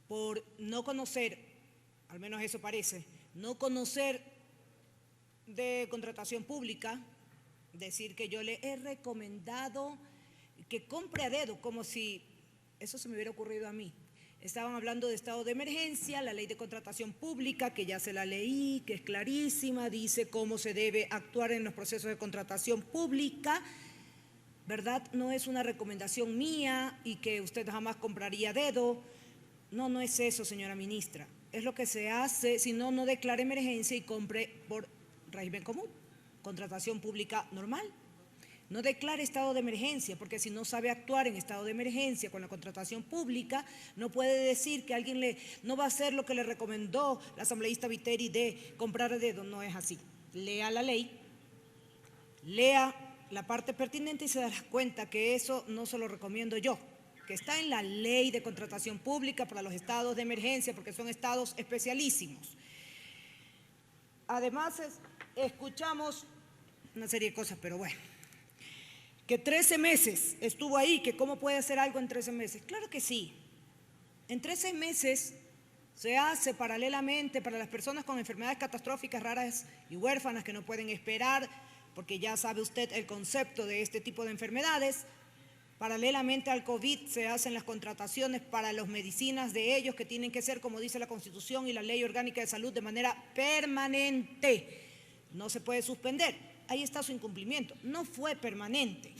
por no conocer, al menos eso parece, no conocer de contratación pública, decir que yo le he recomendado que compre a dedo, como si eso se me hubiera ocurrido a mí. Estaban hablando de estado de emergencia, la ley de contratación pública, que ya se la leí, que es clarísima, dice cómo se debe actuar en los procesos de contratación pública, ¿verdad? No es una recomendación mía y que usted jamás compraría a dedo. No, no es eso, señora ministra. Es lo que se hace, si no, no declare emergencia y compre por régimen común, contratación pública normal. No declare estado de emergencia, porque si no sabe actuar en estado de emergencia con la contratación pública, no puede decir que alguien no va a hacer lo que le recomendó la asambleísta Viteri de comprar a dedo. No es así. Lea la ley, lea la parte pertinente y se dará cuenta que eso no se lo recomiendo yo, que está en la ley de contratación pública para los estados de emergencia, porque son estados especialísimos. Además, escuchamos una serie de cosas, pero bueno. Que 13 meses estuvo ahí, que cómo puede hacer algo en 13 meses. Claro que sí. En 13 meses se hace paralelamente para las personas con enfermedades catastróficas, raras y huérfanas que no pueden esperar, porque ya sabe usted el concepto de este tipo de enfermedades. Paralelamente al COVID se hacen las contrataciones para las medicinas de ellos, que tienen que ser, como dice la Constitución y la Ley Orgánica de Salud, de manera permanente. No se puede suspender. Ahí está su incumplimiento. No fue permanente.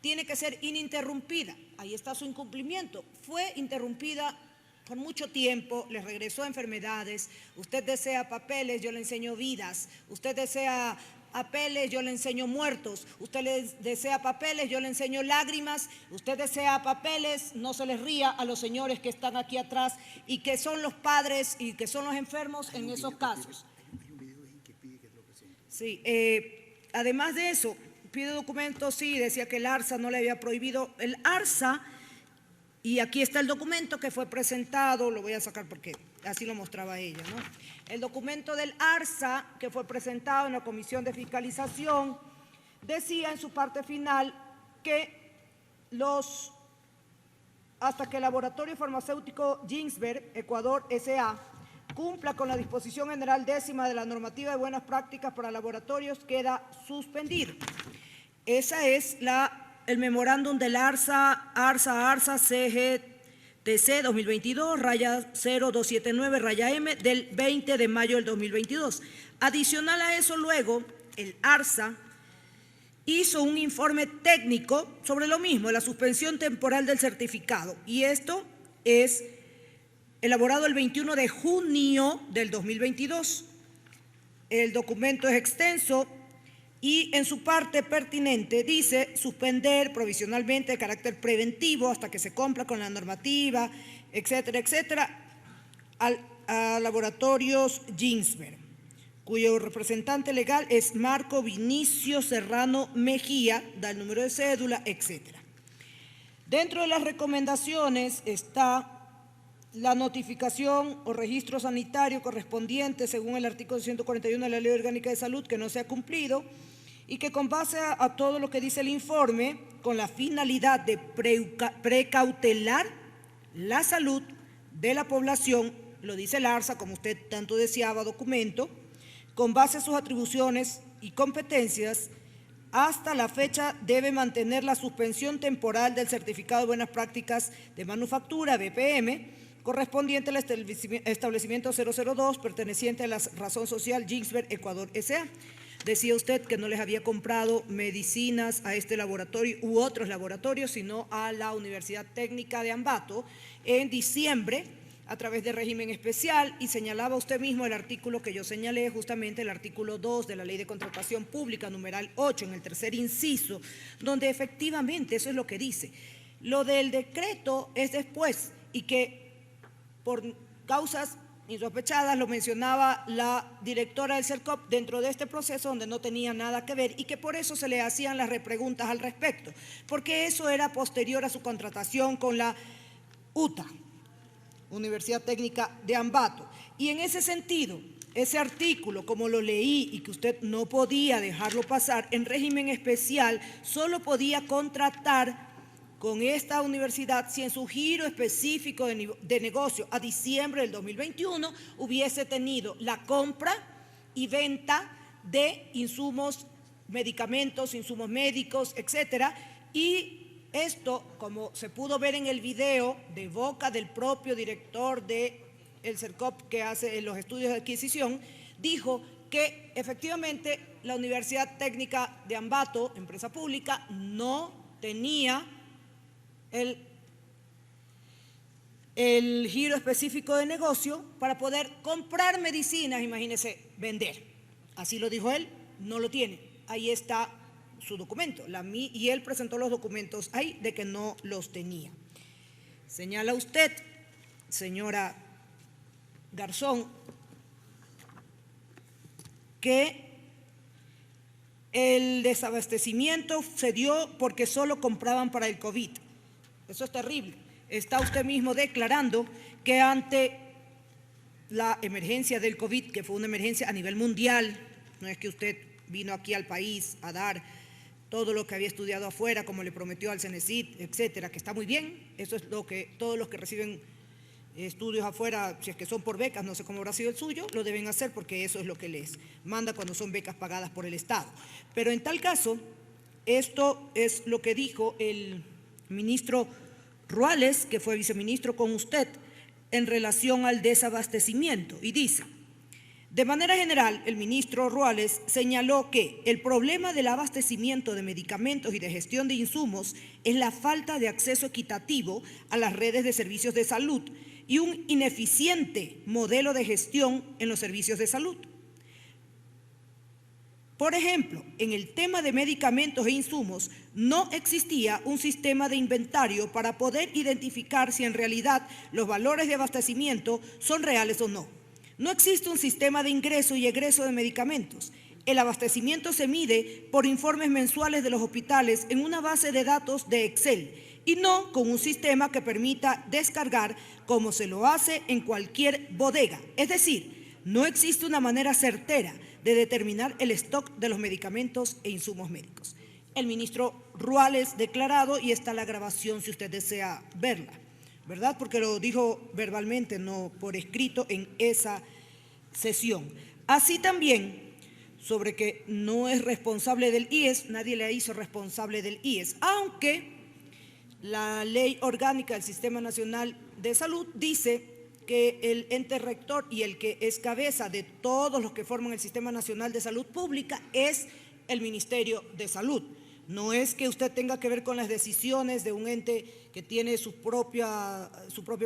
Tiene que ser ininterrumpida. Ahí está su incumplimiento. Fue interrumpida por mucho tiempo, le regresó enfermedades. Usted desea papeles, yo le enseño vidas. Usted desea papeles, yo le enseño muertos. Usted desea papeles, yo le enseño lágrimas. Usted desea papeles, no se les ría a los señores que están aquí atrás y que son los padres y que son los enfermos en esos casos. Sí, además de eso, pide documentos, sí, decía que el ARSA no le había prohibido. El ARSA, y aquí está el documento que fue presentado, lo voy a sacar porque así lo mostraba ella, ¿no? El documento del ARSA que fue presentado en la Comisión de Fiscalización decía en su parte final que hasta que el Laboratorio Farmacéutico Ginsberg, Ecuador S.A., cumpla con la disposición general 10ª de la normativa de buenas prácticas para laboratorios, queda suspendido. Esa es el memorándum del ARSA CGTC 2022, raya 0279, raya M, del 20 de mayo del 2022. Adicional a eso, luego, el ARSA hizo un informe técnico sobre lo mismo, la suspensión temporal del certificado, y esto es elaborado el 21 de junio del 2022. El documento es extenso y en su parte pertinente dice suspender provisionalmente de carácter preventivo hasta que se cumpla con la normativa, etcétera, etcétera, a Laboratorios Ginsberg, cuyo representante legal es Marco Vinicio Serrano Mejía, da el número de cédula, etcétera. Dentro de las recomendaciones está la notificación o registro sanitario correspondiente según el artículo 141 de la Ley Orgánica de Salud, que no se ha cumplido y que con base a todo lo que dice el informe, con la finalidad de precautelar la salud de la población, lo dice el ARSA, como usted tanto deseaba, documento, con base a sus atribuciones y competencias, hasta la fecha debe mantener la suspensión temporal del certificado de buenas prácticas de manufactura, BPM, correspondiente al establecimiento 002, perteneciente a la razón social Ginsberg Ecuador S.A. Decía usted que no les había comprado medicinas a este laboratorio u otros laboratorios, sino a la Universidad Técnica de Ambato en diciembre a través de régimen especial, y señalaba usted mismo el artículo que yo señalé, justamente el artículo 2 de la Ley de Contratación Pública, numeral 8, en el tercer inciso, donde efectivamente eso es lo que dice. Lo del decreto es después y que por causas insospechadas, lo mencionaba la directora del CERCOP dentro de este proceso donde no tenía nada que ver y que por eso se le hacían las repreguntas al respecto, porque eso era posterior a su contratación con la UTA, Universidad Técnica de Ambato. Y en ese sentido, ese artículo, como lo leí y que usted no podía dejarlo pasar, en régimen especial solo podía contratar con esta universidad si en su giro específico de negocio a diciembre del 2021 hubiese tenido la compra y venta de insumos, medicamentos, insumos médicos, etcétera, y esto, como se pudo ver en el video de boca del propio director del CERCOP que hace los estudios de adquisición, dijo que efectivamente la Universidad Técnica de Ambato, empresa pública, no tenía el giro específico de negocio para poder comprar medicinas, imagínense, vender. Así lo dijo él, no lo tiene. Ahí está su documento, y él presentó los documentos ahí de que no los tenía. Señala usted, señora Garzón, que el desabastecimiento se dio porque solo compraban para el COVID. Eso es terrible. Está usted mismo declarando que ante la emergencia del COVID, que fue una emergencia a nivel mundial, no es que usted vino aquí al país a dar todo lo que había estudiado afuera, como le prometió al CENESID, etcétera, que está muy bien. Eso es lo que todos los que reciben estudios afuera, si es que son por becas, no sé cómo habrá sido el suyo, lo deben hacer porque eso es lo que les manda cuando son becas pagadas por el Estado. Pero en tal caso, esto es lo que dijo el ministro Ruales, que fue viceministro con usted, en relación al desabastecimiento, y dice: de manera general, el ministro Ruales señaló que el problema del abastecimiento de medicamentos y de gestión de insumos es la falta de acceso equitativo a las redes de servicios de salud y un ineficiente modelo de gestión en los servicios de salud. Por ejemplo, en el tema de medicamentos e insumos, no existía un sistema de inventario para poder identificar si en realidad los valores de abastecimiento son reales o no. No existe un sistema de ingreso y egreso de medicamentos. El abastecimiento se mide por informes mensuales de los hospitales en una base de datos de Excel y no con un sistema que permita descargar como se lo hace en cualquier bodega. Es decir, no existe una manera certera de determinar el stock de los medicamentos e insumos médicos. El ministro Ruales declarado, y está la grabación si usted desea verla, ¿verdad? Porque lo dijo verbalmente, no por escrito en esa sesión. Así también, sobre que no es responsable del IES, nadie le hizo responsable del IES, aunque la Ley Orgánica del Sistema Nacional de Salud dice que el ente rector y el que es cabeza de todos los que forman el Sistema Nacional de Salud Pública es el Ministerio de Salud. No es que usted tenga que ver con las decisiones de un ente que tiene su propio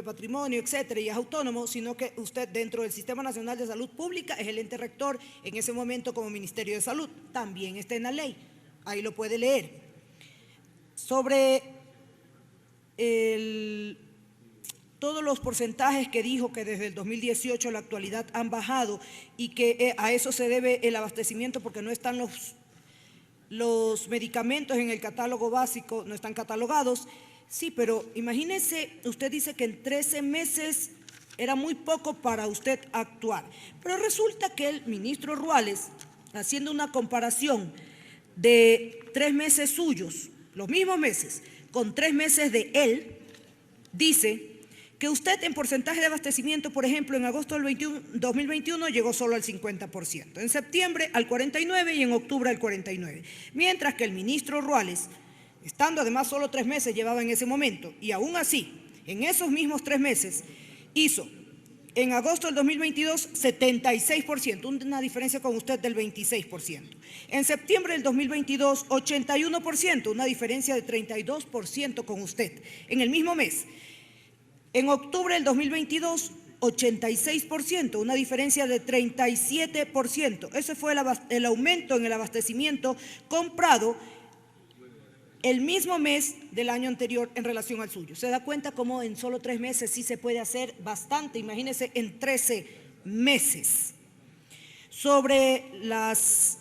patrimonio, etcétera, y es autónomo, sino que usted dentro del Sistema Nacional de Salud Pública es el ente rector en ese momento como Ministerio de Salud. También está en la ley, ahí lo puede leer. Sobre todos los porcentajes que dijo que desde el 2018 a la actualidad han bajado y que a eso se debe el abastecimiento porque no están los medicamentos en el catálogo básico, no están catalogados. Sí, pero imagínese, usted dice que en 13 meses era muy poco para usted actuar. Pero resulta que el ministro Ruales, haciendo una comparación de 3 meses suyos, los mismos meses, con 3 meses de él, dice que usted en porcentaje de abastecimiento, por ejemplo, en agosto del 2021 llegó solo al 50%, en septiembre al 49% y en octubre al 49%. Mientras que el ministro Ruales, estando además solo 3 meses llevaba en ese momento, y aún así, en esos mismos 3 meses, hizo en agosto del 2022 76%, una diferencia con usted del 26%. En septiembre del 2022, 81%, una diferencia de 32% con usted. En el mismo mes. En octubre del 2022, 86%, una diferencia de 37%. Ese fue el aumento en el abastecimiento comprado el mismo mes del año anterior en relación al suyo. ¿Se da cuenta cómo en solo 3 meses sí se puede hacer bastante? Imagínense en 13 meses. Sobre las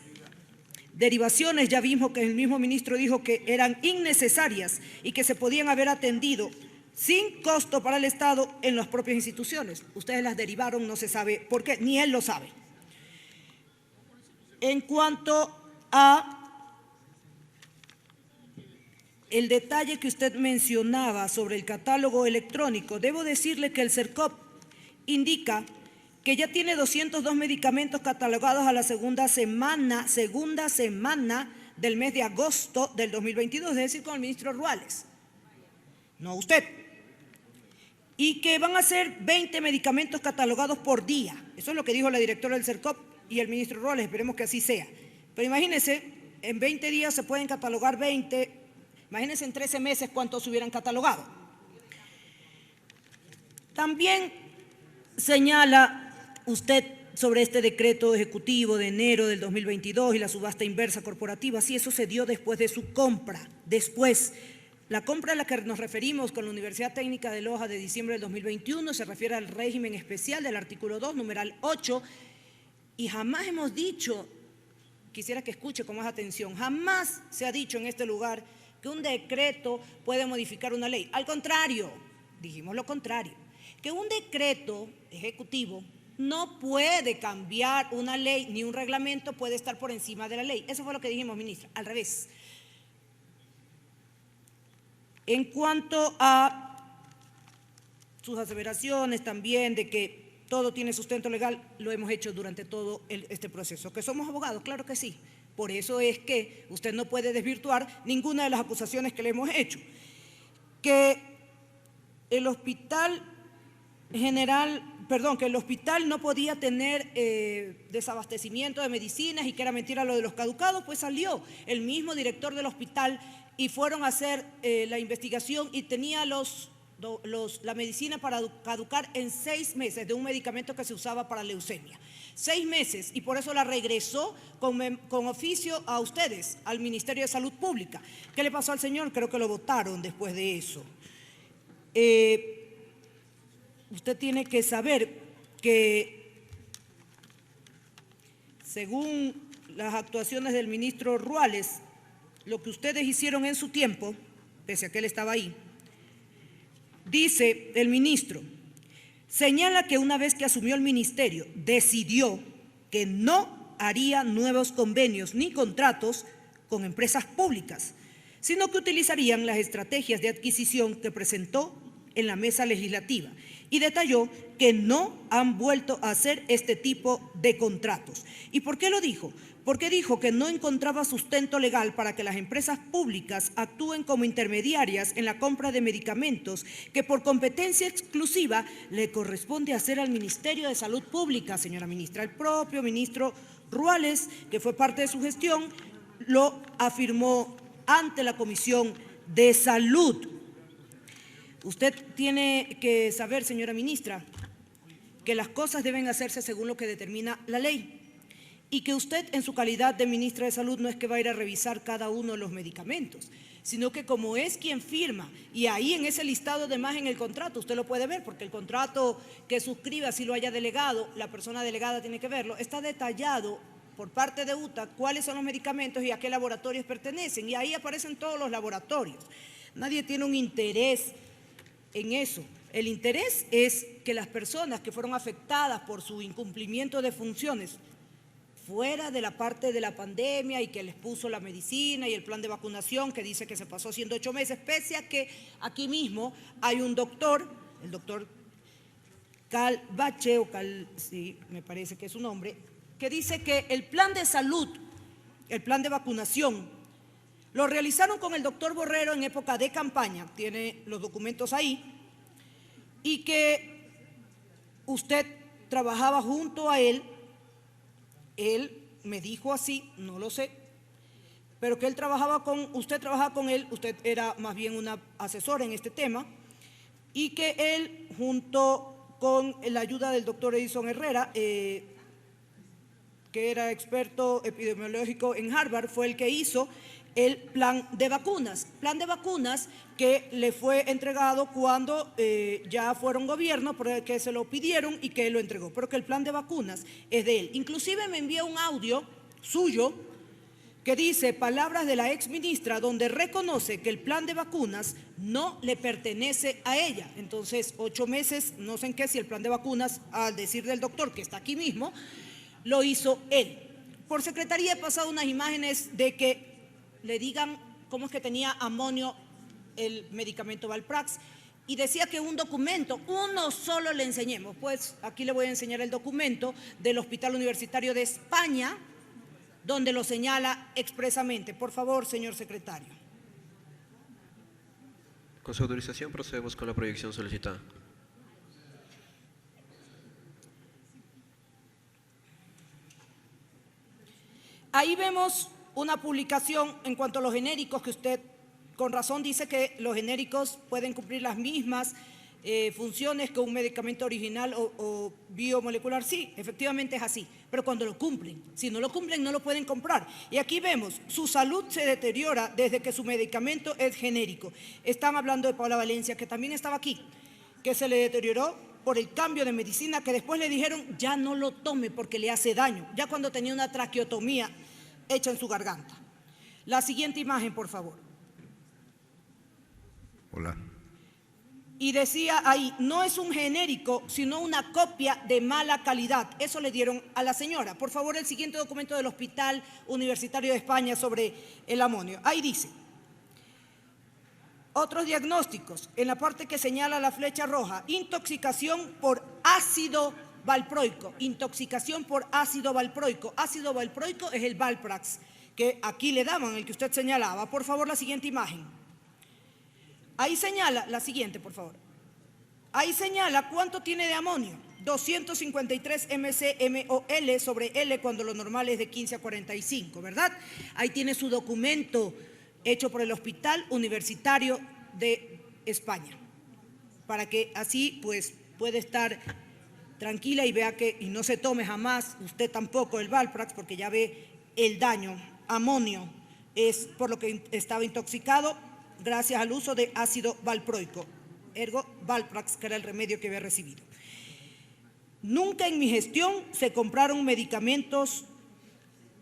derivaciones, ya vimos que el mismo ministro dijo que eran innecesarias y que se podían haber atendido sin costo para el Estado en las propias instituciones. Ustedes las derivaron, no se sabe por qué, ni él lo sabe. En cuanto a el detalle que usted mencionaba sobre el catálogo electrónico, debo decirle que el CERCOP indica que ya tiene 202 medicamentos catalogados a la segunda semana del mes de agosto del 2022, es decir, con el ministro Ruales, no usted. Y que van a ser 20 medicamentos catalogados por día. Eso es lo que dijo la directora del CERCOP y el ministro Ruales, esperemos que así sea. Pero imagínense, en 20 días se pueden catalogar 20, imagínense en 13 meses cuántos se hubieran catalogado. También señala usted sobre este decreto ejecutivo de enero del 2022 y la subasta inversa corporativa. Sí, eso se dio después de su compra. Después, la compra a la que nos referimos con la Universidad Técnica de Loja de diciembre del 2021 se refiere al régimen especial del artículo 2, numeral 8, y jamás hemos dicho, quisiera que escuche con más atención, jamás se ha dicho en este lugar que un decreto puede modificar una ley. Al contrario, dijimos lo contrario, que un decreto ejecutivo no puede cambiar una ley, ni un reglamento puede estar por encima de la ley. Eso fue lo que dijimos, ministra, al revés. En cuanto a sus aseveraciones también de que todo tiene sustento legal, lo hemos hecho durante todo este proceso. ¿Que somos abogados? Claro que sí. Por eso es que usted no puede desvirtuar ninguna de las acusaciones que le hemos hecho. Que el hospital que el hospital no podía tener desabastecimiento de medicinas y que era mentira lo de los caducados, pues salió el mismo director del hospital y fueron a hacer la investigación y tenía la medicina para caducar en 6 meses de un medicamento que se usaba para leucemia. 6 meses, y por eso la regresó con oficio a ustedes, al Ministerio de Salud Pública. ¿Qué le pasó al señor? Creo que lo votaron después de eso. Usted tiene que saber que, según las actuaciones del ministro Ruales, lo que ustedes hicieron en su tiempo, pese a que él estaba ahí, dice el ministro, señala que una vez que asumió el ministerio, decidió que no haría nuevos convenios ni contratos con empresas públicas, sino que utilizarían las estrategias de adquisición que presentó en la mesa legislativa y detalló que no han vuelto a hacer este tipo de contratos. ¿Y por qué lo dijo? Porque dijo que no encontraba sustento legal para que las empresas públicas actúen como intermediarias en la compra de medicamentos que por competencia exclusiva le corresponde hacer al Ministerio de Salud Pública, señora ministra. El propio ministro Ruales, que fue parte de su gestión, lo afirmó ante la Comisión de Salud. Usted tiene que saber, señora ministra, que las cosas deben hacerse según lo que determina la ley y que usted, en su calidad de ministra de Salud, no es que va a ir a revisar cada uno de los medicamentos, sino que como es quien firma, y ahí en ese listado de más en el contrato, usted lo puede ver, porque el contrato que suscriba, si lo haya delegado, la persona delegada tiene que verlo, está detallado por parte de UTA cuáles son los medicamentos y a qué laboratorios pertenecen, y ahí aparecen todos los laboratorios. Nadie tiene un interés en eso. El interés es que las personas que fueron afectadas por su incumplimiento de funciones fuera de la parte de la pandemia y que les puso la medicina y el plan de vacunación que dice que se pasó haciendo 8 meses, pese a que aquí mismo hay un doctor, el doctor Calvache, sí, me parece que es su nombre, que dice que el plan de salud, el plan de vacunación, lo realizaron con el doctor Borrero en época de campaña, tiene los documentos ahí, y que usted trabajaba junto a él me dijo así, no lo sé, pero que usted trabajaba con él, usted era más bien una asesora en este tema, y que él, junto con la ayuda del doctor Edison Herrera, que era experto epidemiológico en Harvard, fue el que hizo el plan de vacunas que le fue entregado cuando ya fueron gobierno, porque se lo pidieron y que él lo entregó, pero que el plan de vacunas es de él. Inclusive me envió un audio suyo que dice palabras de la exministra donde reconoce que el plan de vacunas no le pertenece a ella. Entonces, 8 meses, no sé en qué, si el plan de vacunas, al decir del doctor que está aquí mismo, lo hizo él. Por secretaría he pasado unas imágenes de que le digan cómo es que tenía amonio el medicamento Valprax. Y decía que un documento, uno solo le enseñemos. Pues aquí le voy a enseñar el documento del Hospital Universitario de España, donde lo señala expresamente. Por favor, señor secretario. Con su autorización procedemos con la proyección solicitada. Ahí vemos una publicación en cuanto a los genéricos que usted con razón dice que los genéricos pueden cumplir las mismas funciones que un medicamento original o biomolecular. Sí, efectivamente es así, pero cuando lo cumplen. Si no lo cumplen, no lo pueden comprar. Y aquí vemos, su salud se deteriora desde que su medicamento es genérico. Están hablando de Paula Valencia, que también estaba aquí, que se le deterioró por el cambio de medicina, que después le dijeron ya no lo tome porque le hace daño, ya cuando tenía una traqueotomía hecha en su garganta. La siguiente imagen, por favor. Hola. Y decía ahí, no es un genérico, sino una copia de mala calidad. Eso le dieron a la señora. Por favor, el siguiente documento del Hospital Universitario de España sobre el amonio. Ahí dice, otros diagnósticos, en la parte que señala la flecha roja, intoxicación por ácido valproico. Intoxicación por ácido valproico. Ácido valproico es el Valprax, que aquí le daban, el que usted señalaba. Por favor, la siguiente imagen. Ahí señala, la siguiente, por favor. Ahí señala cuánto tiene de amonio. 253 mcmol sobre L, cuando lo normal es de 15 a 45, ¿verdad? Ahí tiene su documento hecho por el Hospital Universitario de España, para que así pues pueda estar tranquila y vea que, y no se tome jamás, usted tampoco, el Valprax, porque ya ve el daño. Amonio es por lo que estaba intoxicado gracias al uso de ácido valproico, ergo Valprax, que era el remedio que había recibido. Nunca en mi gestión se compraron medicamentos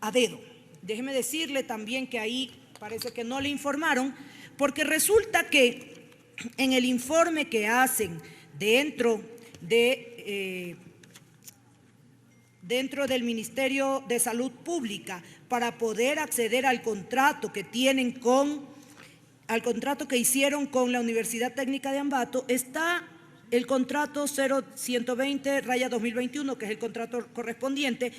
a dedo. Déjeme decirle también que ahí parece que no le informaron, porque resulta que en el informe que hacen dentro del Ministerio de Salud Pública para poder acceder al contrato que tienen al contrato que hicieron con la Universidad Técnica de Ambato, está el contrato 0120/2021, que es el contrato correspondiente,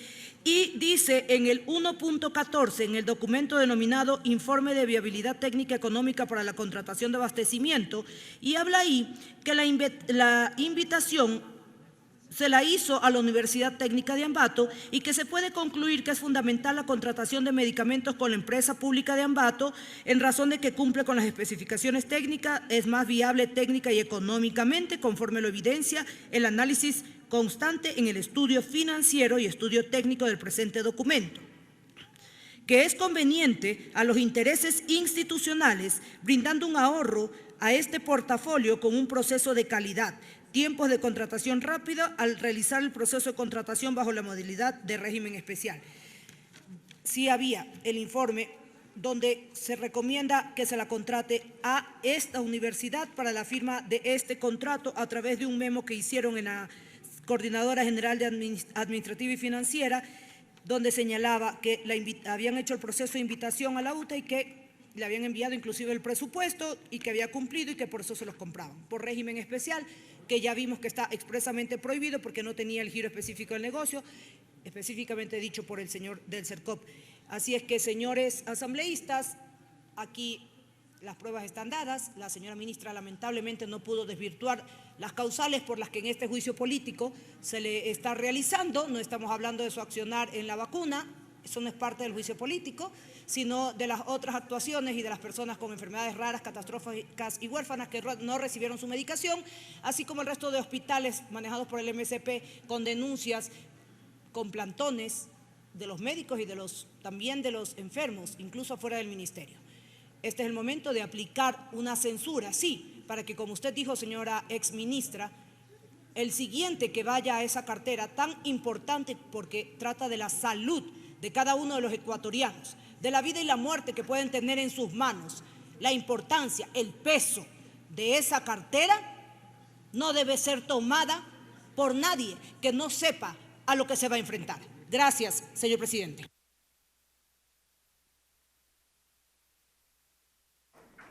y dice en el 1.14, en el documento denominado Informe de Viabilidad Técnica Económica para la Contratación de Abastecimiento, y habla ahí que la invitación se la hizo a la Universidad Técnica de Ambato y que se puede concluir que es fundamental la contratación de medicamentos con la empresa pública de Ambato en razón de que cumple con las especificaciones técnicas, es más viable técnica y económicamente, conforme lo evidencia el análisis constante en el estudio financiero y estudio técnico del presente documento, que es conveniente a los intereses institucionales, brindando un ahorro a este portafolio con un proceso de calidad, tiempos de contratación rápida al realizar el proceso de contratación bajo la modalidad de régimen especial. Sí había el informe donde se recomienda que se la contrate a esta universidad para la firma de este contrato a través de un memo que hicieron en la Coordinadora General de Administrativa y Financiera, donde señalaba que habían hecho el proceso de invitación a la UTA y que le habían enviado inclusive el presupuesto y que había cumplido y que por eso se los compraban, por régimen especial, que ya vimos que está expresamente prohibido porque no tenía el giro específico del negocio, específicamente dicho por el señor del CERCOP. Así es que, señores asambleístas, aquí las pruebas están dadas. La señora ministra lamentablemente no pudo desvirtuar las causales por las que en este juicio político se le está realizando. No estamos hablando de su accionar en la vacuna, eso no es parte del juicio político, sino de las otras actuaciones y de las personas con enfermedades raras, catastróficas y huérfanas que no recibieron su medicación, así como el resto de hospitales manejados por el MSP con denuncias, con plantones de los médicos y también de los enfermos, incluso fuera del ministerio. Este es el momento de aplicar una censura, sí, para que, como usted dijo, señora exministra, el siguiente que vaya a esa cartera tan importante porque trata de la salud de cada uno de los ecuatorianos, de la vida y la muerte que pueden tener en sus manos, la importancia, el peso de esa cartera no debe ser tomada por nadie que no sepa a lo que se va a enfrentar. Gracias, señor presidente.